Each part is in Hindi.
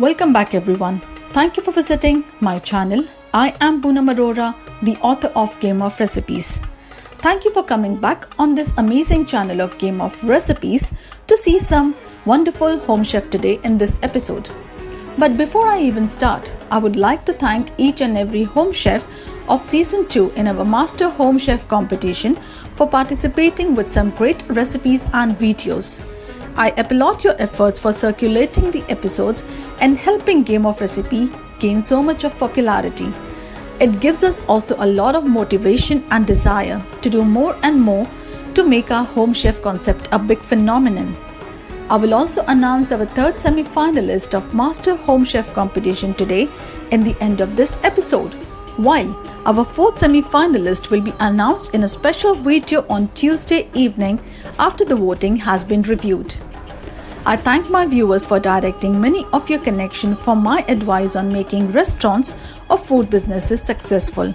Welcome back everyone. Thank you for visiting my channel. I am Poonam Arora, the author of Game of Recipes. Thank you for coming back on this amazing channel of Game of Recipes to see some wonderful home chef today in this episode. But before I even start, I would like to thank each and every home chef of season 2 in our Master Home Chef competition for participating with some great recipes and videos. I applaud your efforts for circulating the episodes and helping Game of Recipe gain so much of popularity. It gives us also a lot of motivation and desire to do more and more to make our home chef concept a big phenomenon. I will also announce our third semi-finalist of Master Home Chef competition today in the end of this episode, while our fourth semi-finalist will be announced in a special video on Tuesday evening after the voting has been reviewed. I thank my viewers for directing many of your connections for my advice on making restaurants or food businesses successful.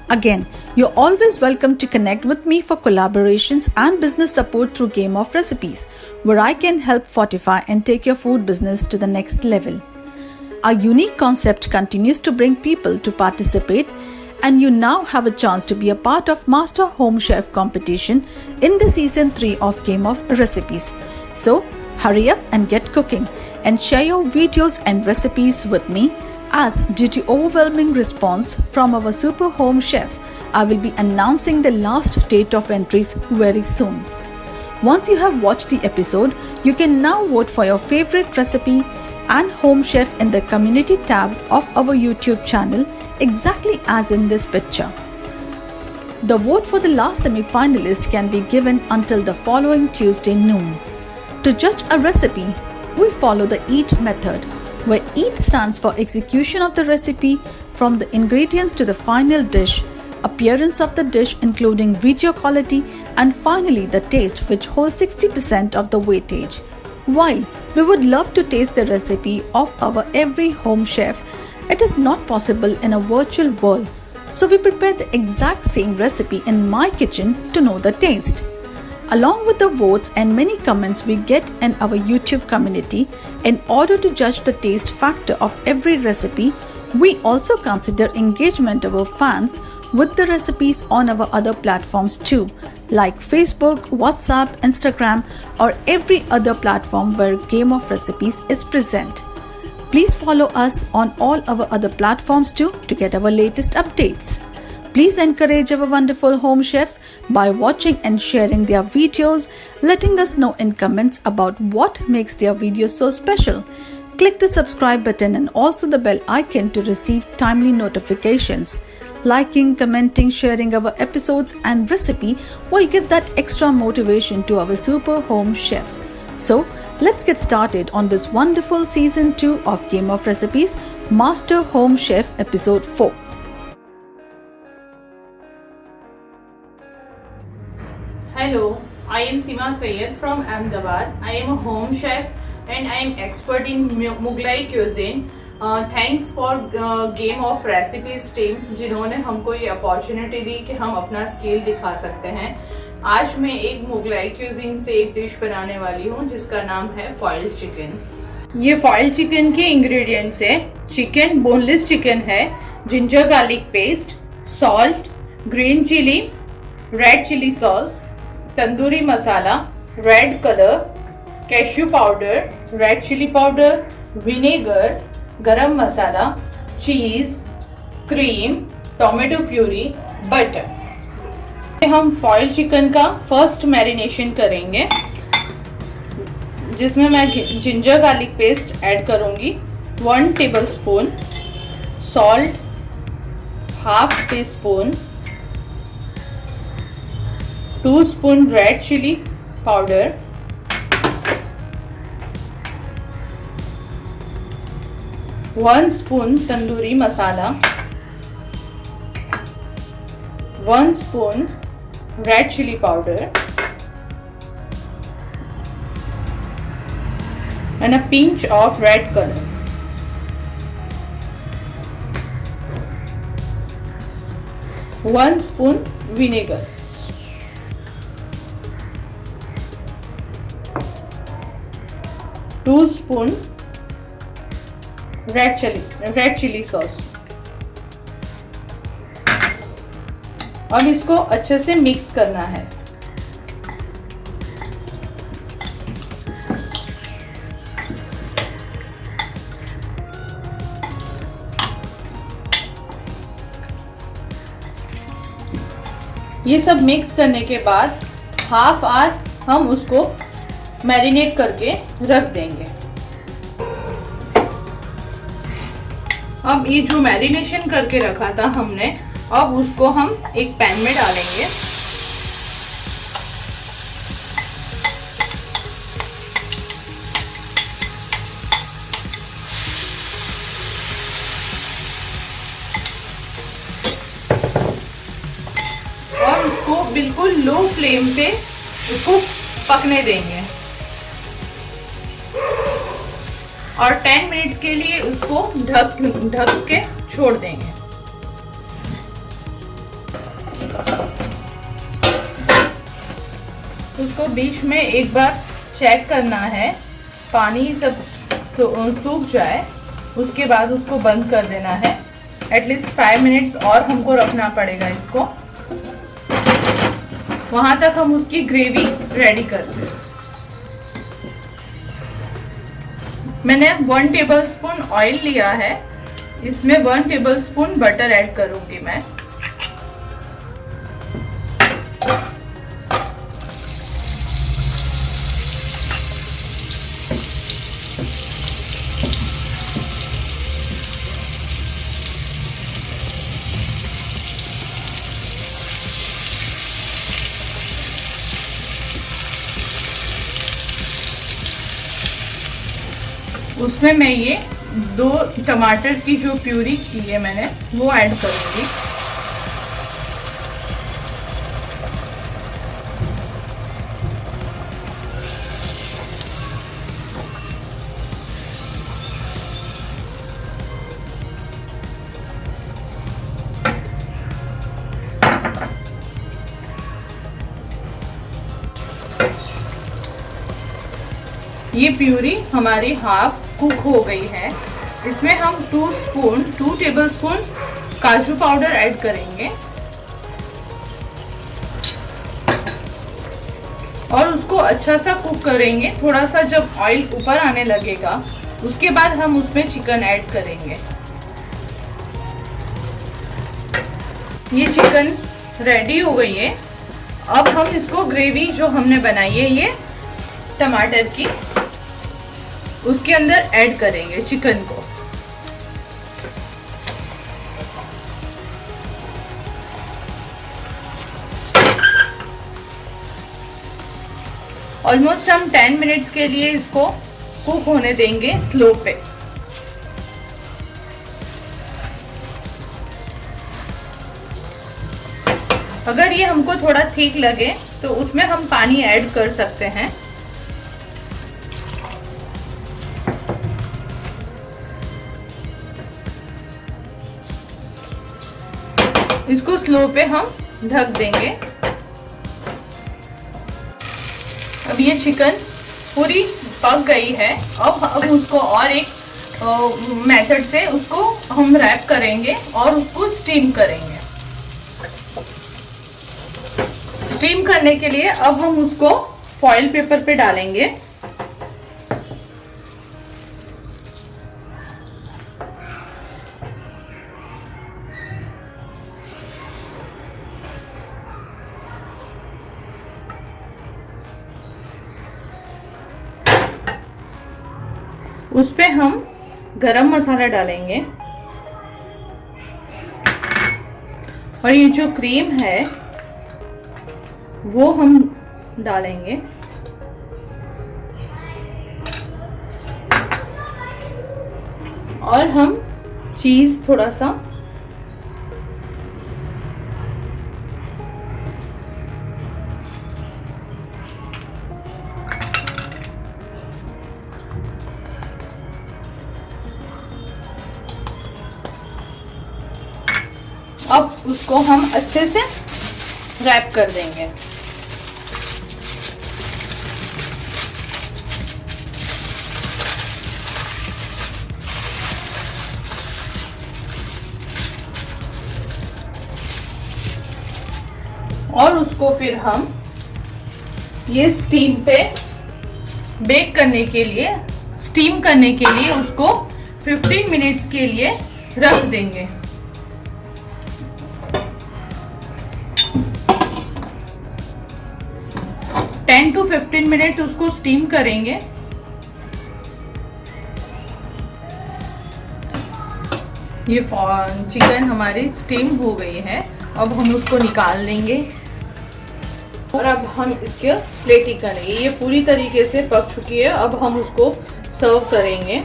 Again, you're always welcome to connect with me for collaborations and business support through Game of Recipes, where I can help fortify and take your food business to the next level. Our unique concept continues to bring people to participate, and you now have a chance to be a part of Master Home Chef competition in the season 3 of Game of Recipes. So, hurry up and get cooking and share your videos and recipes with me, as due to overwhelming response from our super home chef, I will be announcing the last date of entries very soon. Once you have watched the episode, you can now vote for your favorite recipe and home chef in the community tab of our YouTube channel, exactly as in this picture. The vote for the last semi-finalist can be given until the following Tuesday noon. To judge a recipe, we follow the EAT method, where EAT stands for execution of the recipe from the ingredients to the final dish, appearance of the dish including video quality, and finally the taste, which holds 60% of the weightage. While we would love to taste the recipe of our every home chef, it is not possible in a virtual world, so we prepare the exact same recipe in my kitchen to know the taste. Along with the votes and many comments we get in our YouTube community, in order to judge the taste factor of every recipe, we also consider engagement of our fans with the recipes on our other platforms too, like Facebook, WhatsApp, Instagram, or every other platform where Game of Recipes is present. Please follow us on all our other platforms too to get our latest updates. Please encourage our wonderful home chefs by watching and sharing their videos, letting us know in comments about what makes their videos so special. Click the subscribe button and also the bell icon to receive timely notifications. Liking, commenting, sharing our episodes and recipe will give that extra motivation to our super home chefs. So, let's get started on this wonderful season 2 of Game of Recipes, Master Home Chef episode 4. Hello, I am Sima Sayed from Ahmedabad. I am a home chef and I am expert in Mughlai cuisine. Thanks for Game of Recipes team जिन्होंने हमको ये अपॉर्चुनिटी दी कि हम अपना स्किल दिखा सकते हैं. आज मैं एक मुगलाई क्यूजिन से एक डिश बनाने वाली हूँ जिसका नाम है फॉइल्ड चिकन. ये फॉइल्ड चिकन के इंग्रेडिएंट्स है: चिकन, बोनलेस चिकन है, ginger garlic paste, salt, green chilli, red chilli sauce, tandoori masala, red colour, cashew powder, red chilli powder, vinegar, garam masala, cheese, cream, tomato puree, butter. हम फॉइल चिकन का फर्स्ट मैरिनेशन करेंगे, जिसमें मैं जिंजर गार्लिक पेस्ट ऐड करूंगी, 1 tablespoon, salt, half teaspoon, 2 spoon red chilli powder, 1 spoon tandoori masala, 1 spoon red chilli powder, and a pinch of red color. One spoon vinegar. 2 spoon red chilli sauce. अब इसको अच्छे से मिक्स करना है। ये सब मिक्स करने के बाद हाफ आवर हम उसको मैरिनेट करके रख देंगे। अब ये जो मैरिनेशन करके रखा था हमने, अब उसको हम एक पैन में डालेंगे। और उसको बिल्कुल लो फ्लेम पे उसको पकने देंगे और 10 मिनट्स के लिए उसको ढक के छोड़ देंगे। उसको बीच में एक बार चेक करना है, पानी सब सूख जाए, उसके बाद उसको बंद कर देना है। एटलीस्ट 5 मिनट्स और हमको रखना पड़ेगा इसको, वहां तक हम उसकी ग्रेवी रेडी करते हैं। मैंने 1 टेबलस्पून ऑयल लिया है, इसमें 1 टेबलस्पून बटर ऐड करूंगी मैं। उसमें मैं ये 2 टमाटर की जो प्यूरी की है मैंने, वो ऐड करूंगी। ये प्यूरी हमारी हाफ कुक हो गई है। इसमें हम 2 टेबलस्पून काजू पाउडर ऐड करेंगे और उसको अच्छा सा कुक करेंगे। थोड़ा सा जब ऑयल ऊपर आने लगेगा, उसके बाद हम उसमें चिकन ऐड करेंगे। ये चिकन रेडी हो गई है। अब हम इसको ग्रेवी जो हमने बनाई है ये टमाटर की, उसके अंदर ऐड करेंगे चिकन को। ऑलमोस्ट हम 10 मिनट्स के लिए इसको कुक होने देंगे स्लो पे। अगर ये हमको थोड़ा ठीक लगे तो उसमें हम पानी ऐड कर सकते हैं। इसको स्लो पे हम ढक देंगे। अब ये चिकन पूरी पक गई है। अब उसको और एक मेथड से उसको हम रैप करेंगे और उसको स्टीम करेंगे। स्टीम करने के लिए अब हम उसको फॉइल पेपर पे डालेंगे। उस पे हम गरम मसाला डालेंगे और ये जो क्रीम है वो हम डालेंगे। और हम चीज थोड़ा सा अब उसको हम अच्छे से रैप कर देंगे। और उसको फिर हम ये स्टीम पे बेक करने के लिए, स्टीम करने के लिए उसको 15 मिनट्स के लिए रख देंगे। टेन टू 15 मिनट्स उसको स्टीम करेंगे। ये चिकन हमारी स्टीम हो गई है, अब हम उसको निकाल लेंगे और अब हम इसके प्लेटिंग करेंगे। ये पूरी तरीके से पक चुकी है, अब हम उसको सर्व करेंगे।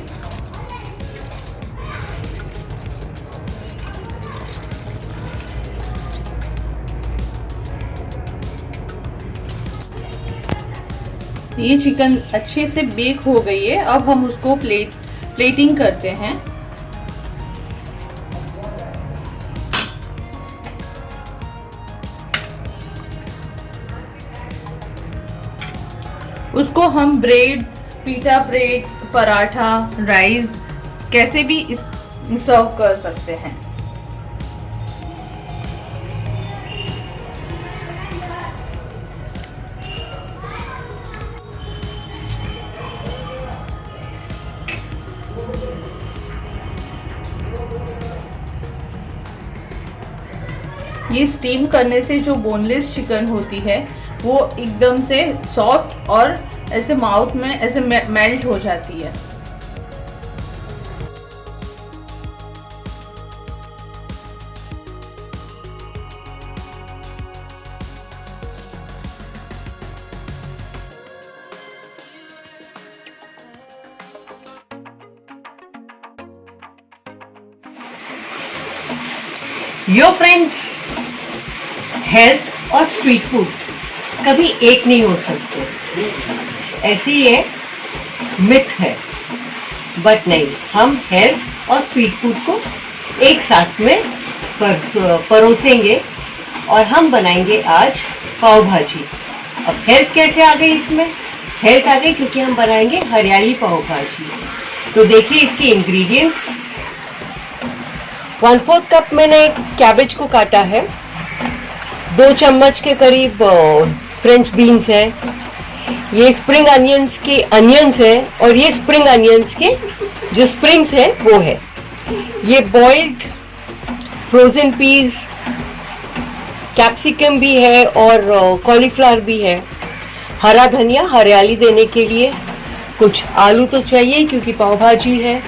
ये चिकन अच्छे से बेक हो गई है, अब हम उसको प्लेटिंग करते हैं। उसको हम ब्रेड, पीटा ब्रेड, पराठा, राइस कैसे भी सर्व कर सकते हैं। ये स्टीम करने से जो बोनलेस चिकन होती है वो एकदम से सॉफ्ट और ऐसे माउथ में ऐसे मेल्ट हो जाती है। यो फ्रेंड्स, हेल्थ और स्ट्रीट फूड कभी एक नहीं हो सकते, ऐसी ये मिथ है। बट नहीं, हम हेल्थ और स्ट्रीट फूड को एक साथ में परोसेंगे और हम बनाएंगे आज पाव भाजी। अब हेल्थ कैसे आ गई इसमें? हेल्थ आ गई क्योंकि हम बनाएंगे हरियाली पाव भाजी। तो देखिए इसके इंग्रेडिएंट्स। 1/4 कप मैंने कैबेज को काटा है, 2 चम्मच के करीब फ्रेंच बीन्स है, ये स्प्रिंग अनियंस के अनियंस है और ये स्प्रिंग अनियंस के जो स्प्रिंग्स है वो है, ये बॉइल्ड फ्रोजन पीस, कैप्सिकम भी है और कॉलीफ्लावर भी है, हरा धनिया हरियाली देने के लिए, कुछ आलू तो चाहिए क्योंकि पाव भाजी है।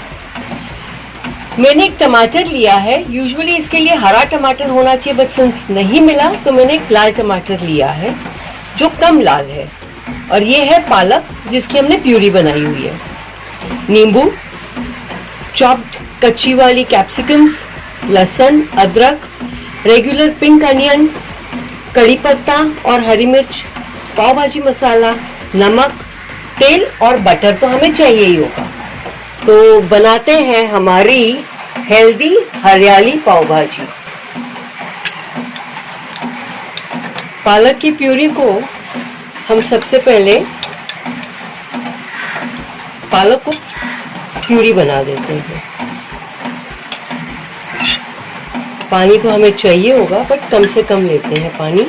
मैंने एक टमाटर लिया है, यूजुअली इसके लिए हरा टमाटर होना चाहिए बट सिंस नहीं मिला तो मैंने एक लाल टमाटर लिया है जो कम लाल है, और ये है पालक जिसकी हमने प्यूरी बनाई हुई है, नींबू, चॉप्ड कच्ची वाली कैप्सिकम्स, लहसुन, अदरक, रेगुलर पिंक अनियन, कड़ी पत्ता और हरी मिर्च, पाव भाजी मसाला, नमक, तेल और बटर तो हमें चाहिए ही होगा। तो बनाते हैं हमारी हेल्दी हरियाली पाव भाजी। पालक की प्यूरी को हम सबसे पहले पालक को प्यूरी बना देते हैं। पानी तो हमें चाहिए होगा बट कम से कम लेते हैं पानी।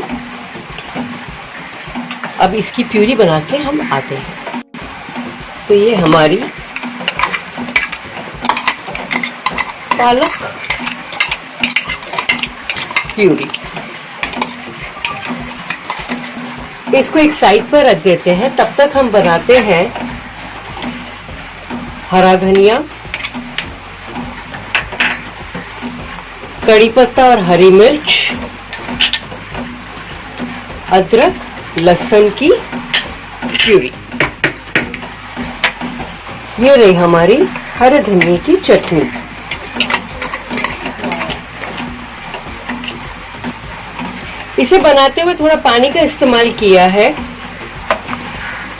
अब इसकी प्यूरी बना के हम आते हैं। तो ये हमारी पालक प्यूरी, इसको एक साइड पर रख देते हैं। तब तक हम बनाते हैं हरा धनिया, कड़ी पत्ता और हरी मिर्च, अदरक, लहसुन की प्यूरी। ये रही हमारी हरे धनिए की चटनी। इसे बनाते हुए थोड़ा पानी का इस्तेमाल किया है।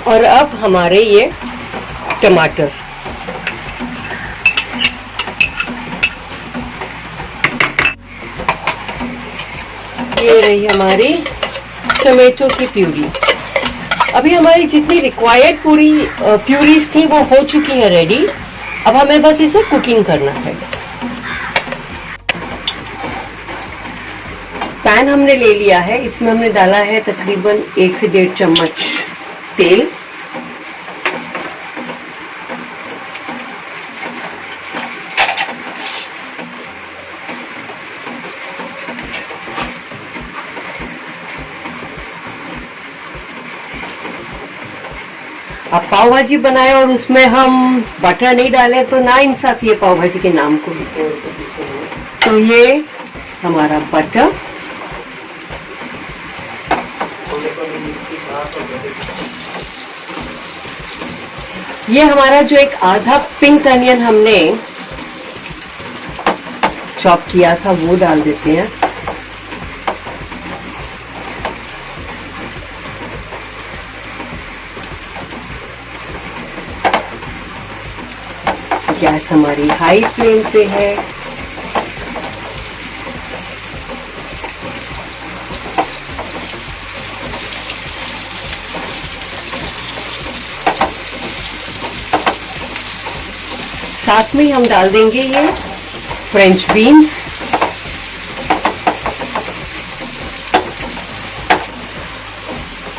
और अब हमारे ये टमाटर, ये रही हमारी टमाटो की प्यूरी। अभी हमारी जितनी रिक्वायर्ड पूरी प्यूरीज थी वो हो चुकी है रेडी। अब हमें बस इसे कुकिंग करना है। पैन हमने ले लिया है, इसमें हमने डाला है तकरीबन 1 से 1.5 चम्मच तेल। अब पाव भाजी बनाए और उसमें हम बटर नहीं डालें तो ना इंसाफी है पाव भाजी के नाम को। तो ये हमारा बटर, ये हमारा जो एक आधा पिंक अनियन हमने चॉप किया था वो डाल देते हैं। गैस हमारी हाई फ्लेम पे है। साथ में हम डाल देंगे ये फ्रेंच बीन्स,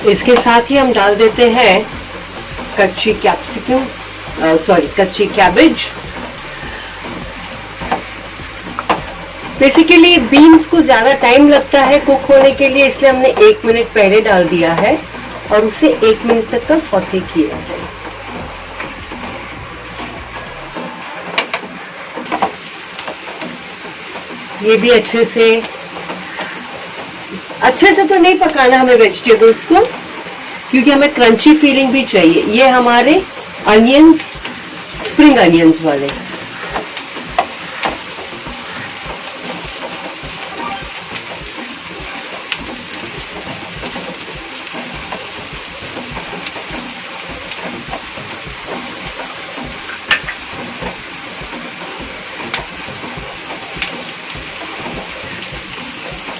इसके साथ ही हम डाल देते हैं कच्ची कैप्सिकम, कच्ची कैबेज। बेसिकली बीन्स को ज्यादा टाइम लगता है कुक होने के लिए, इसलिए हमने 1 मिनट पहले डाल दिया है और उसे 1 मिनट तक का सौते किया है। ये भी अच्छे से तो नहीं पकाना हमें वेजिटेबल्स को, क्योंकि हमें क्रंची फीलिंग भी चाहिए। ये हमारे अनियंस, स्प्रिंग अनियंस वाले।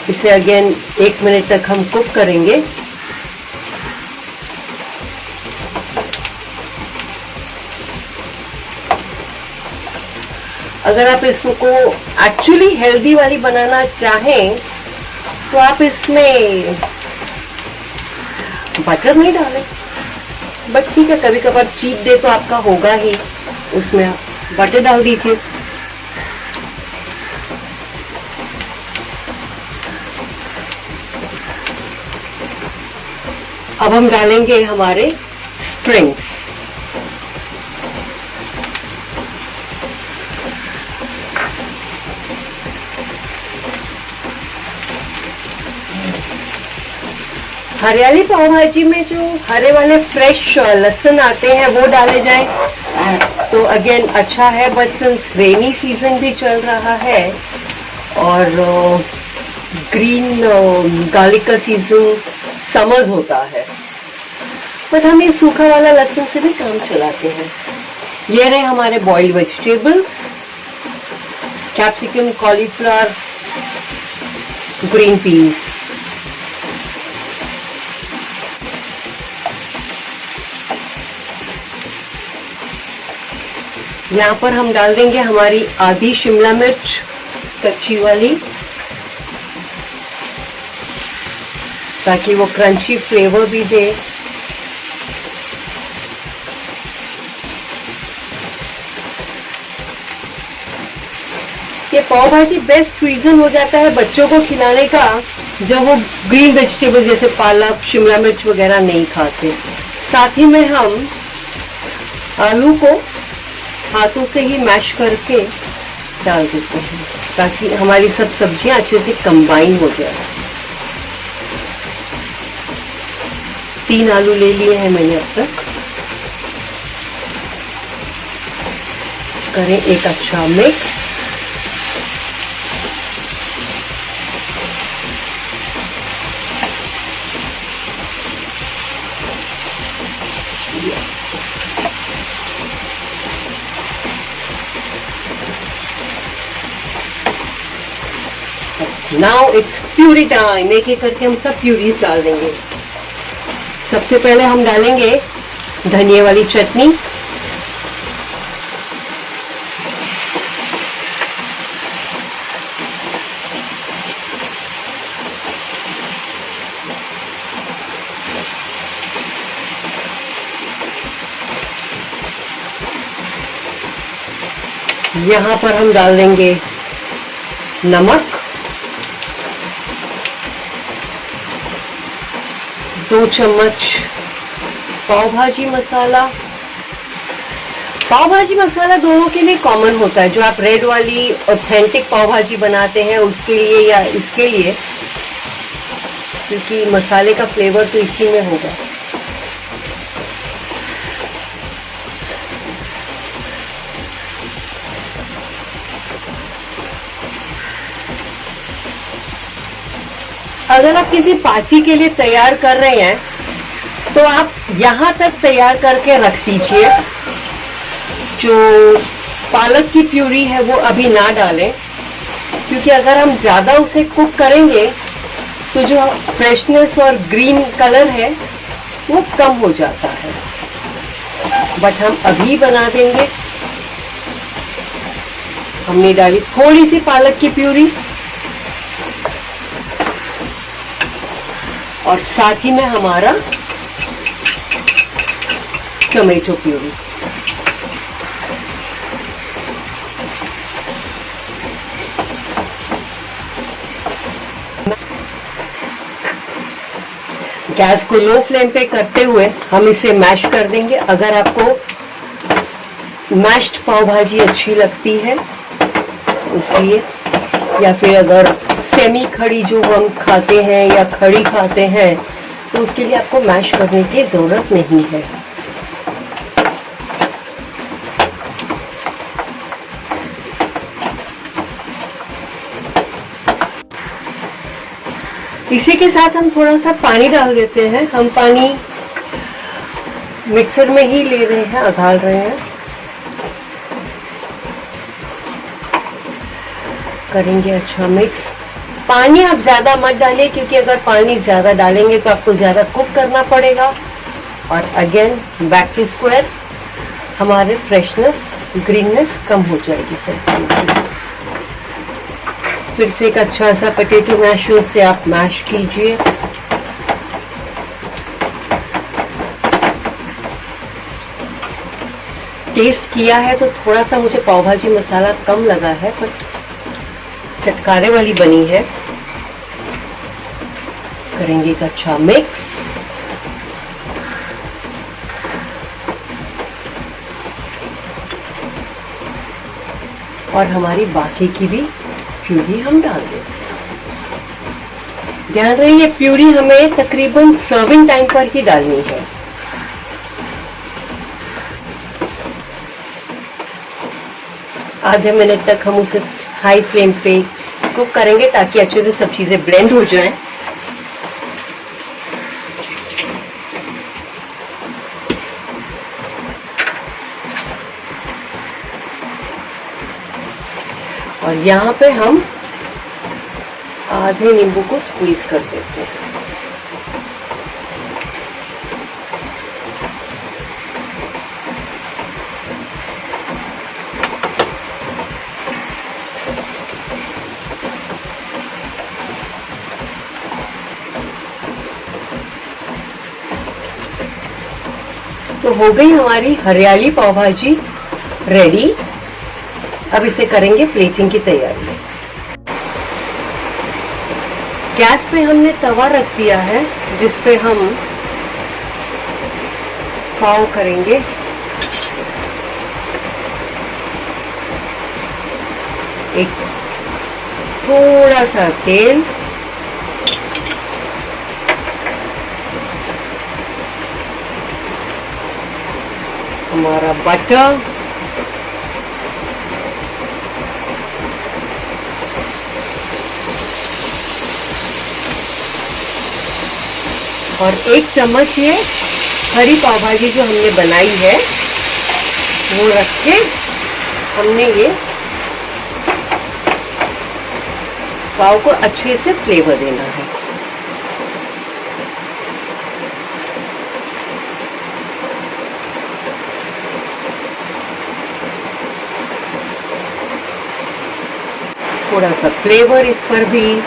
इसे अगेन 1 मिनट तक हम कुक करेंगे। अगर आप इसको एक्चुअली हेल्दी वाली बनाना चाहें तो आप इसमें बटर नहीं डालें, बट ठीक है, कभी कभार चीट डे तो आपका होगा ही, उसमें आप बटर डाल दीजिए। अब हम डालेंगे हमारे स्प्रिंग्स। हरियाली पाव भाजी में जो हरे वाले फ्रेश लहसुन आते हैं वो डाले जाएं तो अगेन अच्छा है, बट सिंस रेनी सीजन भी चल रहा है और ग्रीन गार्लिक का सीजन समर होता है, बट हम ये सूखा वाला लहसुन से भी काम चलाते हैं। ये रहे हमारे boiled vegetables, capsicum, cauliflower, green peas. यहाँ पर हम डाल देंगे हमारी आधी शिमला मिर्च कच्ची वाली, ताकि वो क्रंची फ्लेवर भी दे। ये पाव भाजी बेस्ट रीजन हो जाता है बच्चों को खिलाने का जब वो ग्रीन वेजिटेबल जैसे पालक, शिमला मिर्च वगैरह नहीं खाते। साथ ही में हम आलू को हाथों से ही मैश करके डाल देते हैं ताकि हमारी सब सब्जियां अच्छे से कंबाइन हो जाए। 3 आलू ले लिए हैं मैंने अब तक। करें एक अच्छा mix. Now it's puree time. एक एक करके हम सब प्यूरीज डाल देंगे। सबसे पहले हम डालेंगे धनिया वाली चटनी, यहाँ पर हम डाल देंगे नमक, 2 चम्मच पाव भाजी मसाला। पाव भाजी मसाला दोनों के लिए कॉमन होता है, जो आप रेड वाली ऑथेंटिक पाव भाजी बनाते हैं उसके लिए या इसके लिए, क्योंकि मसाले का फ्लेवर तो इसी में होगा। अगर आप किसी पार्टी के लिए तैयार कर रहे हैं तो आप यहाँ तक तैयार करके रख दीजिए। जो पालक की प्यूरी है वो अभी ना डालें, क्योंकि अगर हम ज़्यादा उसे कुक करेंगे तो जो फ्रेशनेस और ग्रीन कलर है वो कम हो जाता है। बट हम अभी बना देंगे। हमने डाली थोड़ी सी पालक की प्यूरी और साथ ही में हमारा टमेटो प्यूरी। गैस को लो फ्लेम पे करते हुए हम इसे मैश कर देंगे। अगर आपको मैश्ड पाव भाजी अच्छी लगती है इसलिए, या फिर अगर सेमी खड़ी जो हम खाते हैं या खड़ी खाते हैं तो उसके लिए आपको मैश करने की जरूरत नहीं है। इसी के साथ हम थोड़ा सा पानी डाल देते हैं। हम पानी मिक्सर में ही ले रहे हैं, अघाल रहे हैं। करेंगे अच्छा मिक्स। पानी आप ज्यादा मत डालिए, क्योंकि अगर पानी ज्यादा डालेंगे तो आपको ज्यादा कुक करना पड़ेगा और अगेन बैक टू स्क्वायर हमारे फ्रेशनेस ग्रीननेस कम हो जाएगी सर। फिर से एक अच्छा सा पोटैटो मैशर से आप मैश कीजिए। टेस्ट किया है तो थोड़ा सा मुझे पाव भाजी मसाला कम लगा है, पर चटकारे वाली बनी है। करेंगे एक अच्छा मिक्स। और हमारी बाकी की भी प्यूरी हम डाल देते हैं। ध्यान रहे ये प्यूरी हमें तकरीबन सर्विंग टाइम पर ही डालनी है। आधे मिनट तक हम उसे हाई फ्लेम पे कुक करेंगे ताकि अच्छे से सब चीजें ब्लेंड हो जाएं। और यहाँ पे हम आधे नींबू को स्क्वीज कर देते हैं। तो हो गई हमारी हरियाली पाव भाजी रेडी। अब इसे करेंगे प्लेटिंग की तैयारी। गैस पे हमने तवा रख दिया है जिस पे हम पाव करेंगे। एक थोड़ा सा तेल, हमारा बटर, और 1 चम्मच ये हरी पाव भाजी जो हमने बनाई है वो रख के हमने ये पाव को अच्छे से फ्लेवर देना है। थोड़ा सा फ्लेवर इस पर भी।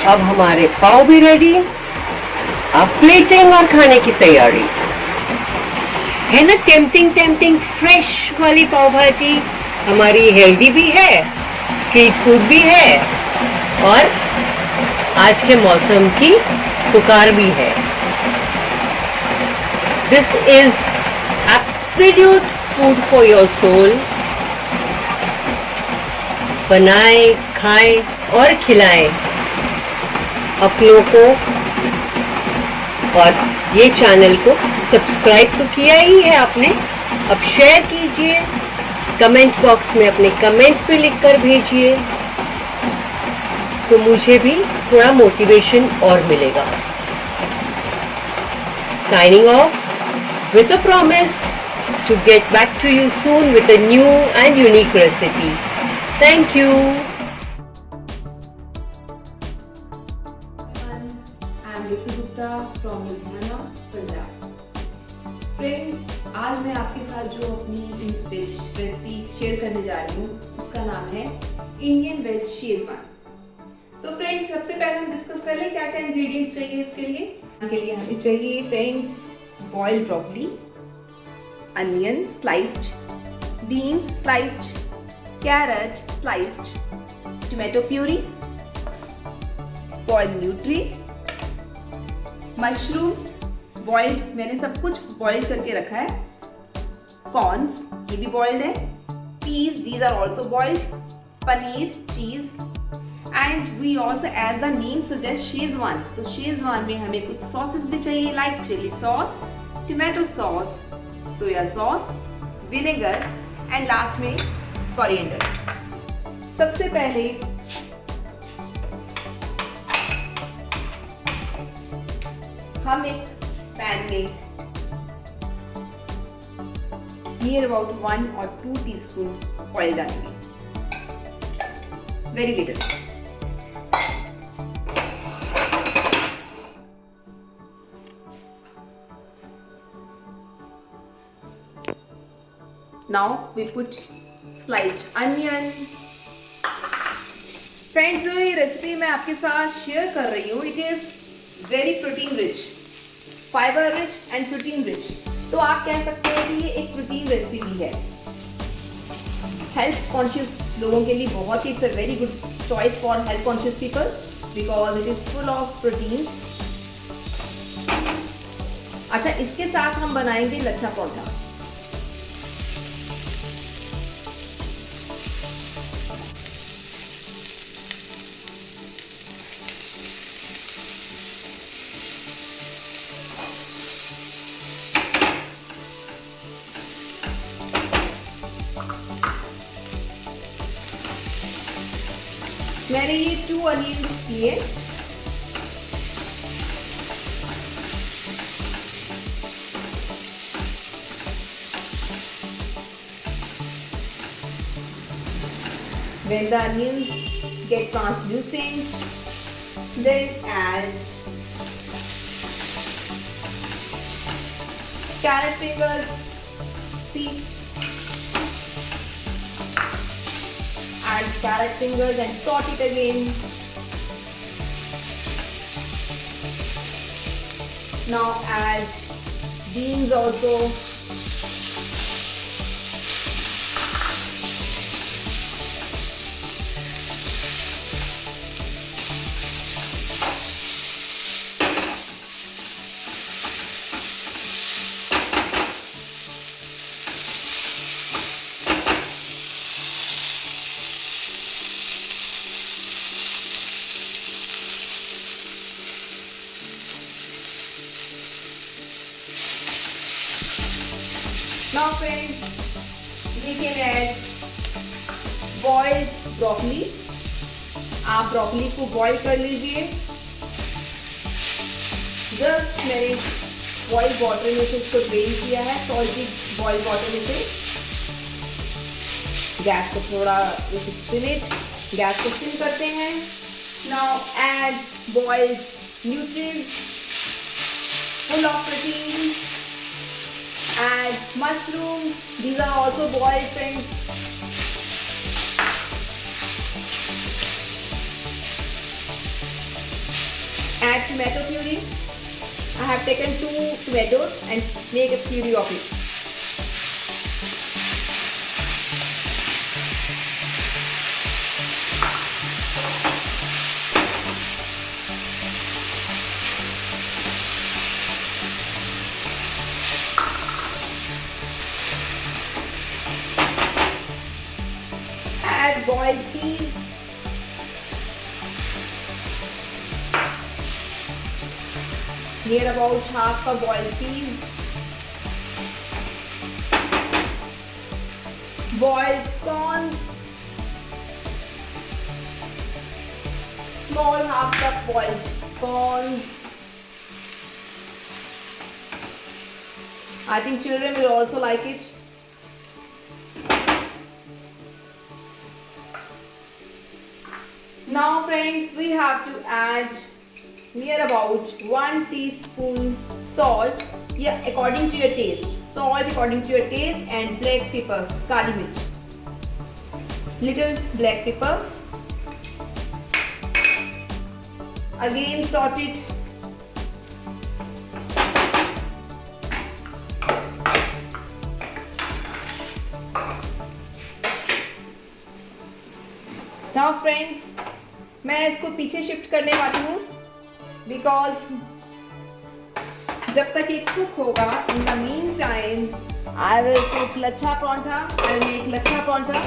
अब हमारे पाव भी रेडी, अब प्लेटिंग और खाने की तैयारी है ना। टेम्पटिंग फ्रेश वाली पाव भाजी, हमारी हेल्दी भी है, स्ट्रीट फूड भी है और आज के मौसम की पुकार भी है। This is absolute food for your soul. बनाएं, खाएं और खिलाएं अपनों को, और ये चैनल को सब्सक्राइब तो किया ही है आपने, अब शेयर कीजिए, कमेंट बॉक्स में अपने कमेंट्स भी लिखकर भेजिए, तो मुझे भी थोड़ा मोटिवेशन और मिलेगा। Signing off with a promise to get back to you soon with a new and unique recipe. Thank you. I'm Ritu Gupta from Ludhiana, Punjab. Friends, आज मैं आपके साथ जो अपनी वेज रेसिपी शेयर करने जा रही हूँ उसका नाम है Indian veg Schezwan. So friends, सबसे पहले हम डिस्कस कर लें क्या क्या इंग्रेडिएंट्स चाहिए इसके लिए। हमें चाहिए friends boiled broccoli, onion sliced, beans sliced, carrot sliced, tomato puree, boiled nutri, mushrooms boiled, मैंने सब कुछ boiled करके रखा है, corns ये भी boiled है, peas these are also boiled, paneer, cheese, and we also as the name suggests schezwan, तो शेजवान में हमें कुछ सॉसेस भी चाहिए like chili sauce, tomato sauce, soya sauce, vinegar and last में कोरिएंडर। सबसे पहले हम एक पैन में नियर अबाउट 1 और 2 टीस्पून ऑयल डालेंगे, very little. Now we put sliced onion. Friends, जो ये रेसिपी मैं आपके साथ शेयर कर रही हूँ, it is very protein rich, fiber rich and protein rich. तो आप कह सकते हैं कि ये एक प्रोटीन रेसिपी भी है। हेल्थ कॉन्शियस लोगों के लिए बहुत ही, it's a very good choice for health conscious people because it is full of protein. अच्छा, इसके साथ हम बनाएंगे लच्छा पराठा। मैंने ये 2 अनियंस लिए, when the onions get translucent, then add carrot fingers, see, add carrot fingers and saute it again. Now add beans also. Now friends, we can add boiled broccoli. आप ब्रोकली को बॉईल कर लीजिए। जस्ट मैंने बॉइल वाटर में से इसको ड्रेन किया है, सॉल्टी बॉइल वाटर में से। गैस को थोड़ा गैस को सिम करते हैं। Now add boiled nutrients full of protein. Add mushrooms. These are also boiled, friends. add tomato puree. I have taken 2 tomatoes and make a puree of it. Add boiled peas. Near about half a boiled peas. Boiled corn. Small half cup boiled corn. I think children will also like it. Now friends, we have to add near about 1 teaspoon salt, yeah, according to your taste. Salt according to your taste, and black pepper, kali mirch. Little black pepper. Again saute it. Now friends, मैं इसको पीछे शिफ्ट करने वाली हूँ बिकॉज जब तक ये कुक होगा, in the mean time I will cook lachha paratha. I will make lachha paratha.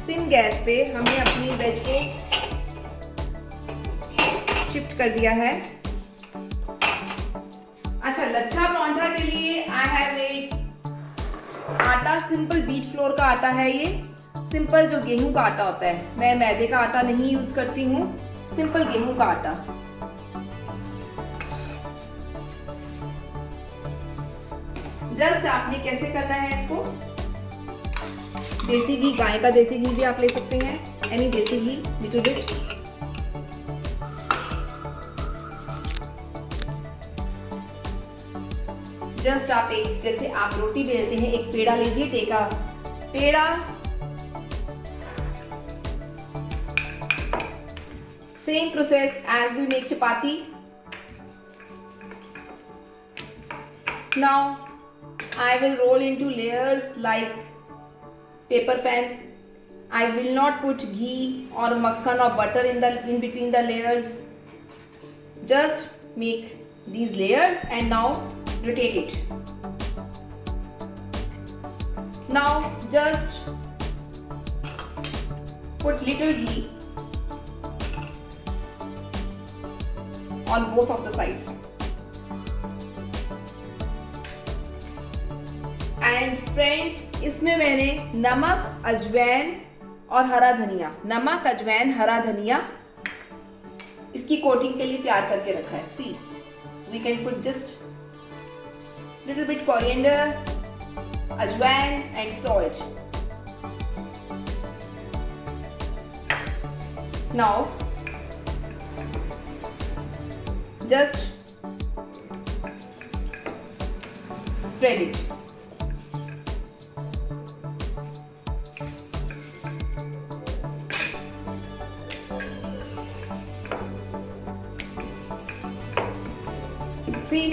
SIM gas पे हमने अपनी वेज को शिफ्ट कर दिया है। अच्छा, लच्छा परांठा के लिए आई हैव मेड आटा, सिंपल व्हीट फ्लोर का आटा है ये, सिंपल जो गेहूं का आटा होता है। मैं मैदे का आटा नहीं यूज करती हूँ, सिंपल गेहूं का आटा। जस्ट आपने कैसे करना है इसको, देसी घी, गाय का देसी घी भी आप ले सकते हैं, एनी देसी घी, लिटिल बिट। जस्ट आप एक, जैसे आप रोटी बेलते हैं, एक पेड़ा लीजिए, टेका पेड़ा। Same process as we make chapati. Now I will roll into layers like paper fan. I will not put ghee or makhan or butter in between the layers. Just make these layers and now rotate it. Now just put little ghee on both of the sides. And friends, इसमें मैंने नमक, अजवाइन और हरा धनिया, नमक, अजवाइन, हरा धनिया इसकी कोटिंग के लिए तैयार करके रखा है। See, we can put just little bit coriander, अजवाइन and salt. Now just spread it. See,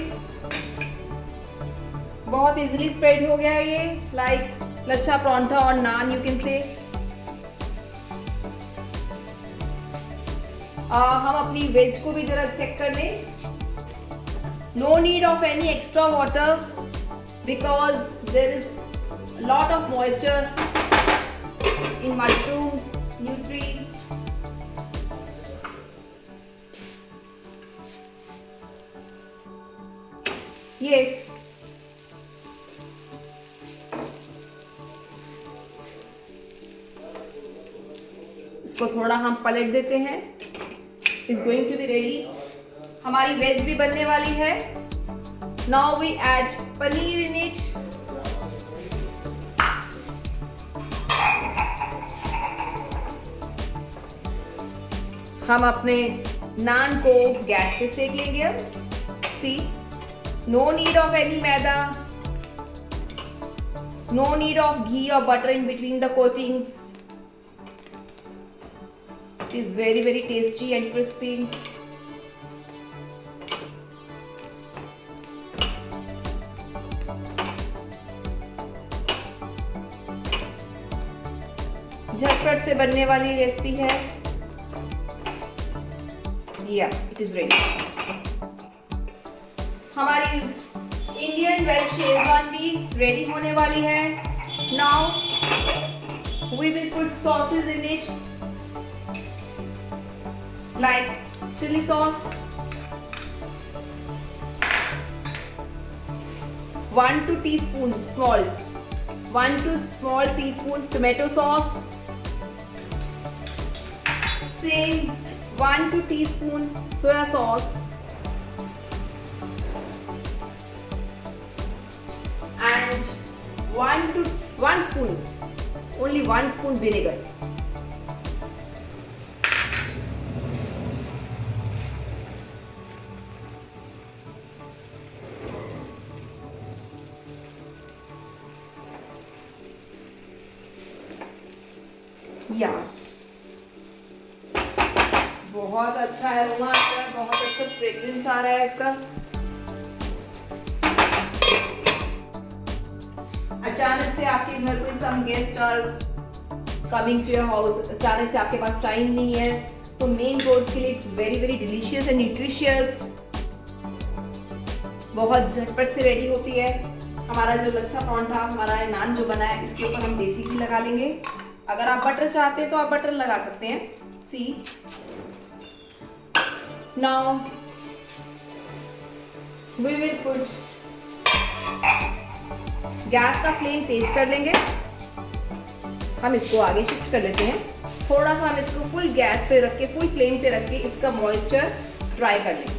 बहुत इजीली स्प्रेड हो गया है ये, लाइक लच्छा परांठा और नान यू कैन से। हम अपनी वेज को भी जरा चेक कर लें। No need of any extra water because there is lot of moisture in mushrooms, nutri. Yes, इसको थोड़ा हम पलट देते हैं। Is going to be ready. हमारी वेज भी बनने वाली है। Now we add paneer in it. हम अपने नान को गैस पे सेक लेंगे अब। See, no need of any maida, no need of ghee और butter in between the coatings. It is very tasty and crispy. झटपट से बनने वाली रेसिपी है। Yeah it is ready. हमारी इंडियन वेज शेजवान भी रेडी होने वाली है। Now we will put sauces in it like chili sauce, 1 2 teaspoon small teaspoon tomato sauce, same 1 2 teaspoon soya sauce, and 1 spoon, only 1 spoon vinegar. या बहुत अच्छा अरोमा आ रहा है, बहुत अच्छा फ्रेग्रेंस आ रहा है इसका। अचानक से आपके घर कोई some guest are coming to your house, अचानक से आपके पास टाइम नहीं है, तो मेन कोर्स के लिए it's very very delicious and nutritious, बहुत झटपट से रेडी होती है। हमारा जो लच्छा परांठा, हमारा नान जो बना है, इसके ऊपर हम देसी घी लगा लेंगे। अगर आप बटर चाहते हैं तो आप बटर लगा सकते हैं। See now we will put, gas का फ्लेम तेज कर लेंगे। हम इसको आगे शिफ्ट कर लेते हैं। थोड़ा सा हम इसको फुल गैस पे रख के, फुल फ्लेम पे रख के इसका मॉइस्चर ड्राई कर लेंगे।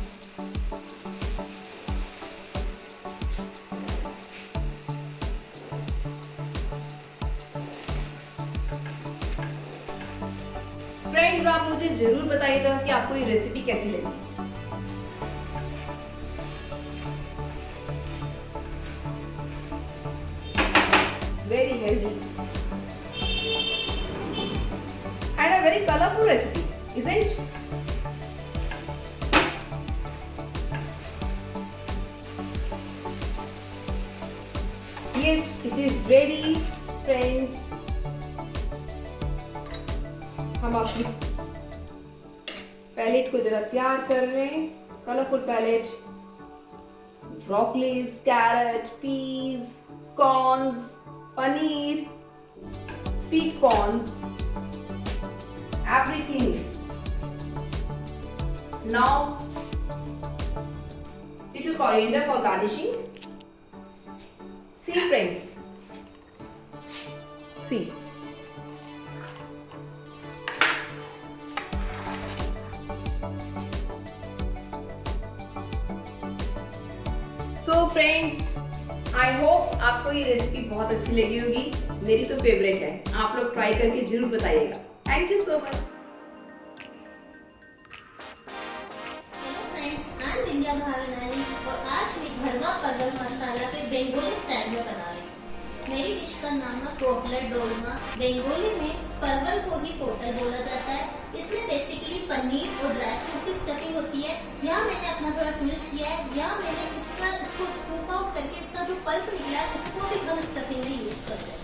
फ्रेंड्स, आप मुझे जरूर बताइएगा कि आपको ये रेसिपी कैसी लगी। It's very healthy and a very colorful recipe, isn't it? Yes, it is ready, friends. हम अपनी पैलेट को जरा तैयार कर रहे हैं। Colourful palette, broccolis, carrot, peas, corns, paneer, sweet corns, everything. Now little coriander for garnishing. See friends, see so friends, I hope आपको ये रेसिपी बहुत अच्छी लगी होगी। मेरी तो फेवरेट है, आप लोग ट्राई करके जरूर बताइएगा। Thank you so much. Hello friends, I am Vindhya Bharnani और आज मैं भरवा परवल मसाला के बंगाली स्टाइल में बना रही हूँ। मेरी डिश का नाम है पोटल डोलमा। बंगाली में परवल को ही पोटल बोला जाता है। इसमें बेसिकली पनीर और ड्राई फ्रूट की स्टफिंग होती है। यहाँ मैंने अपना थोड़ा ट्विस्ट किया है। यहाँ मैंने इसको स्कूप आउट करके इसका जो पल्प निकला है उसको भी हम स्टफिंग में यूज करते हैं।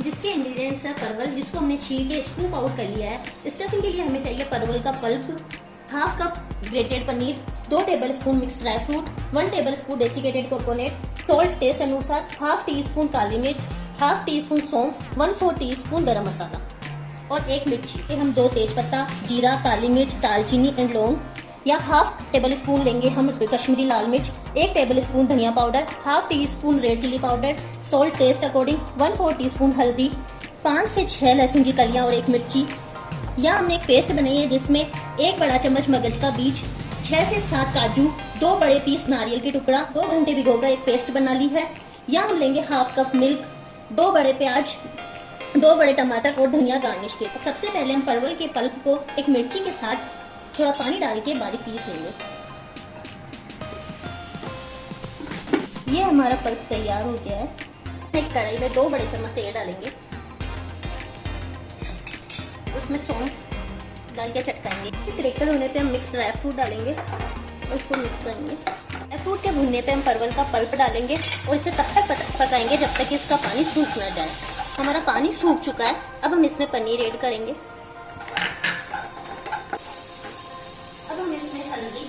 जिसके इंग्रेडिएंट्स है परवल, जिसको हमने छील के स्कूप आउट कर लिया है। स्टफिंग के लिए हमें चाहिए परवल का pulp, half cup grated paneer, 2 tablespoon mix dry fruit, 1 tablespoon desiccated coconut, salt taste अनुसार, हाफ टी स्पून काली मिर्च, हाफ टी स्पून सौंफ, 1/4 टीस्पून गरम मसाला और 1 मिर्ची। फिर हम 2 तेजपत्ता, जीरा, काली मिर्च, दालचीनी एंड लौंग, या हाफ टेबल स्पून लेंगे हम कश्मीरी लाल मिर्च, 1 टेबल स्पून धनिया powder, half teaspoon red chilli powder, salt taste according, 1/4 teaspoon हल्दी, 5 से 6 लहसुन की कलियां और 1 मिर्ची। यहाँ हमने एक पेस्ट बनाई है जिसमें 1 बड़ा चम्मच मगज का बीज, 6 से 7 काजू, 2 बड़े पीस नारियल के टुकड़ा, 2 घंटे भिगोकर एक पेस्ट बना ली है। यहाँ हम लेंगे हाफ कप मिल्क, 2 बड़े प्याज, 2 बड़े टमाटर और धनिया गार्निश के। सबसे पहले हम परवल के पल्प को एक मिर्ची के साथ थोड़ा पानी डाल के बारीक पीस लेंगे। ये हमारा पल्प तैयार हो गया है। एक कढ़ाई में 2 बड़े चम्मच तेल डालेंगे, उसमें सौंफ डाल के चटकाएंगे। क्रेकल होने पे हम मिक्स ड्राई फ्रूट डालेंगे और उसको मिक्स करेंगे। ड्राई फ्रूट के भुनने पे हम परवल का पल्प डालेंगे और इसे तब तक पकाएंगे जब तक कि इसका पानी सूख ना जाए। हमारा पानी सूख चुका है। अब हम इसमें पनीर ऐड करेंगे। अब हम इसमें हल्दी,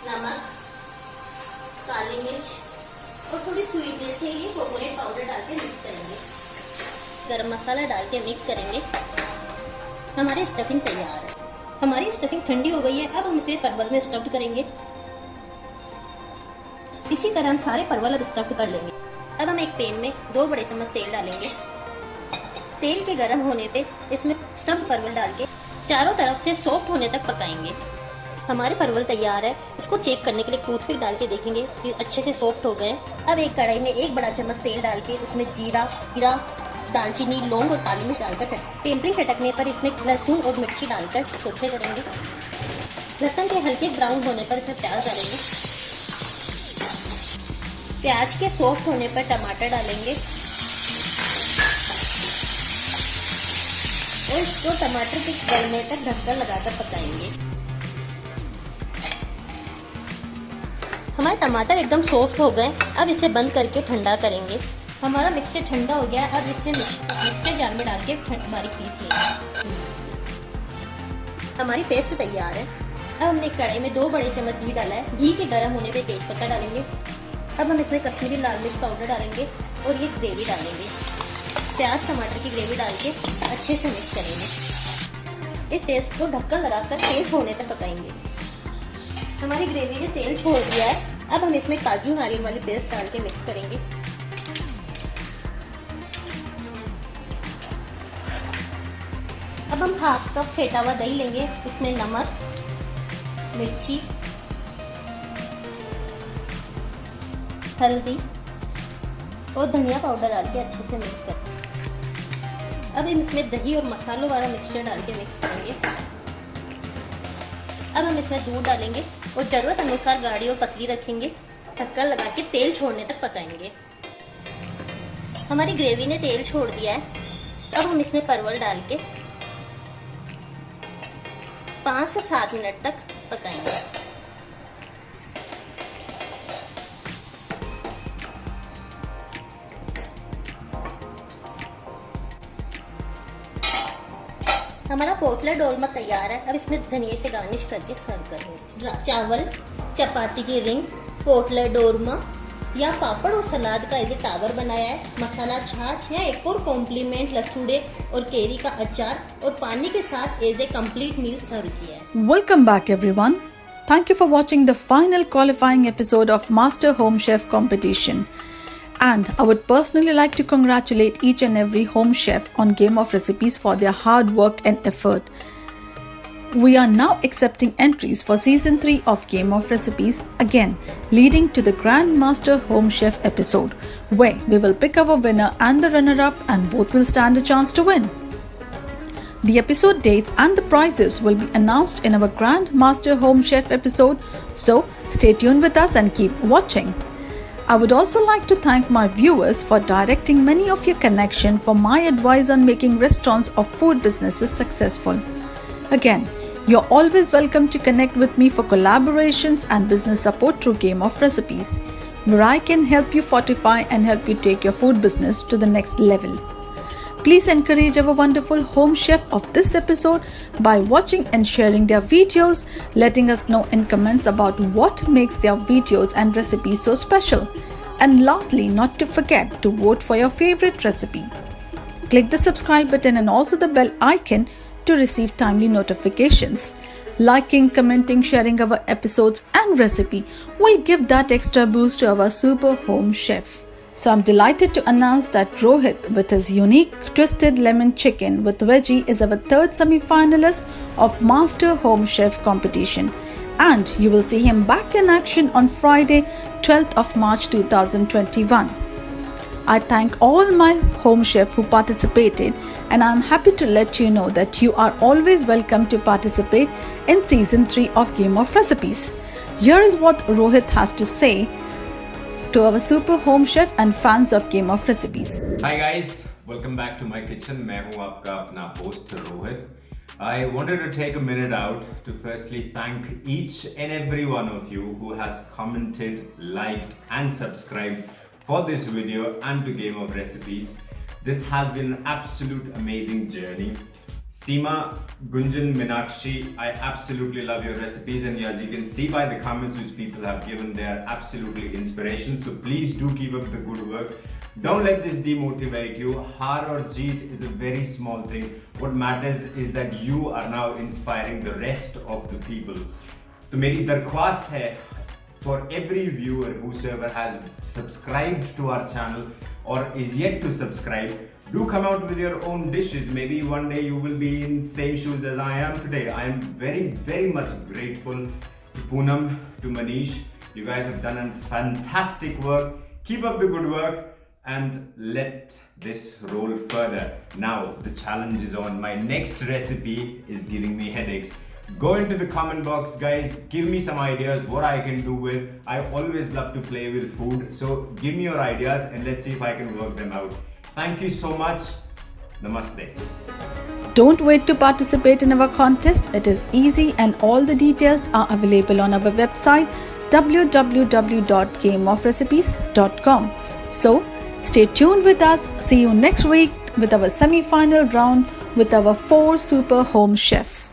नमक, काली मिर्च और थोड़ी स्वीटनेस के लिए कोकोनट पाउडर डाल के मिक्स करेंगे। गरम मसाला डाल के मिक्स करेंगे। हमारी स्टफिंग तैयार है। हमारी स्टफिंग ठंडी हो गई है। अब हम इसे परवल में स्टफ्ड करेंगे। इसी तरह हम सारे परवल अब स्टफ्ड कर लेंगे। अब हम एक पैन में 2 बड़े चम्मच तेल डालेंगे। तेल के गर्म होने पे इसमें स्टफ्ड परवल डाल के चारों तरफ से सॉफ्ट होने तक पकाएंगे। हमारे परवल तैयार है। इसको चेक करने के लिए टूथपिक डाल के देखेंगे कि अच्छे से सॉफ्ट हो गए। अब एक कढ़ाई में 1 बड़ा चम्मच तेल डाल के उसमें जीरा, दालचीनी, लौंग और काली मिर्च डालकर टेम्परिंग चटकने पर इसमें लहसुन और मिर्ची डालकर सौते करेंगे। लहसुन के हल्के ब्राउन होने पर इसमें प्याज डालेंगे। प्याज के सॉफ्ट होने पर टमाटर डालेंगे और इसको टमाटर के गलने तक ढक्कन लगाकर पकाएंगे। हमारे टमाटर एकदम सॉफ्ट हो गए। अब इसे बंद करके ठंडा करेंगे। हमारा मिक्सचर ठंडा हो गया। अब इसे मिक्सचर जार में डाल के बारीक पीस लेंगे। हमारी पेस्ट तैयार है। अब हमने कढ़ाई में 2 बड़े चम्मच घी डाला है। घी के गर्म होने पे तेजपत्ता डालेंगे। अब हम इसमें कश्मीरी लाल मिर्च पाउडर डालेंगे और ये ग्रेवी डालेंगे। प्याज टमाटर की ग्रेवी डाल के अच्छे से मिक्स करेंगे। इस पेस्ट को ढक्कन लगाकर तेल छोड़ने तक पकाएंगे। हमारी ग्रेवी ने तेल छोड़ दिया है। अब हम इसमें काजू नारियल वाली पेस्ट डाल के मिक्स करेंगे। अब हम 1/2 कप फेटा हुआ दही लेंगे। उसमें नमक, मिर्ची, हल्दी और धनिया पाउडर डाल के अच्छे से मिक्स करें। अब हम इसमें दही और मसालों वाला मिक्सचर डाल के मिक्स करेंगे। अब हम इसमें दूध डालेंगे और जरूरत अनुसार गाढ़ी और पतली रखेंगे। ढक्कन लगा के तेल छोड़ने तक पकाएंगे। हमारी ग्रेवी ने तेल छोड़ दिया है। अब हम इसमें परवल डाल के 5 से 7 मिनट तक पकाएंगे। हमारा पोटला डोलमा तैयार है। अब इसमें धनिया से गार्निश करके सर्व करेंगे। चावल, चपाती की रिंग, पोटला डोरमा या पापड़ और सलाद का इसे टावर बनाया है। मसाला छाछ या एक और कॉम्प्लीमेंट लसूड़े और केरी का अचार और पानी के साथ एज ए कंप्लीट मील सर्व किया है। Welcome back, everyone. Thank you for watching the final qualifying episode of Master Home Chef competition. And I would personally like to congratulate each and every home chef on Game of Recipes for their hard work and effort. We are now accepting entries for Season 3 of Game of Recipes, again leading to the Grand Master Home Chef episode, where we will pick our winner and the runner-up and both will stand a chance to win. The episode dates and the prizes will be announced in our Grand Master Home Chef episode, so stay tuned with us and keep watching. I would also like to thank my viewers for directing many of your connection for my advice on making restaurants or food businesses successful. Again, you're always welcome to connect with me for collaborations and business support through Game of Recipes, where I can help you fortify and help you take your food business to the next level. Please encourage our wonderful home chef of this episode by watching and sharing their videos, letting us know in comments about what makes their videos and recipes so special. And lastly, not to forget to vote for your favorite recipe. Click the subscribe button and also the bell icon to receive timely notifications. Liking, commenting, sharing our episodes and recipe will give that extra boost to our super home chef. So I'm delighted to announce that Rohit, with his unique twisted lemon chicken with veggie, is our 3rd semi-finalist of Master Home Chef competition. And you will see him back in action on Friday, 12th of March 2021. I thank all my home chefs who participated, and I'm happy to let you know that you are always welcome to participate in Season 3 of Game of Recipes. Here is what Rohit has to say to our super home chef and fans of Game of Recipes. Hi guys, welcome back to my kitchen. मैं हूँ आपका अपना host Rohit. I wanted to take a minute out to firstly thank each and every one of you who has commented, liked and subscribed for this video and to Game of Recipes. This has been an absolute amazing journey. Seema, Gunjan, Meenakshi, I absolutely love your recipes, and as you can see by the comments which people have given, they are absolutely inspiration. So please do keep up the good work. Don't let this demotivate you. Har or jeet is a very small thing. What matters is that you are now inspiring the rest of the people. तो मेरी दरख्वास्त है for every viewer whosoever has subscribed to our channel or is yet to subscribe, do come out with your own dishes. Maybe one day you will be in same shoes as I am today. I am very much grateful to Poonam, to Manish. You guys have done a fantastic work. Keep up the good work and let this roll further. Now the challenge is on. My next recipe is giving me headaches. Go into the comment box, guys. Give me some ideas what I can do with. I always love to play with food. So give me your ideas and let's see if I can work them out. Thank you so much. Namaste. Don't wait to participate in our contest. It is easy and all the details are available on our website www.gameofrecipes.com. So stay tuned with us. See you next week with our semi-final round with our 4 super home chefs.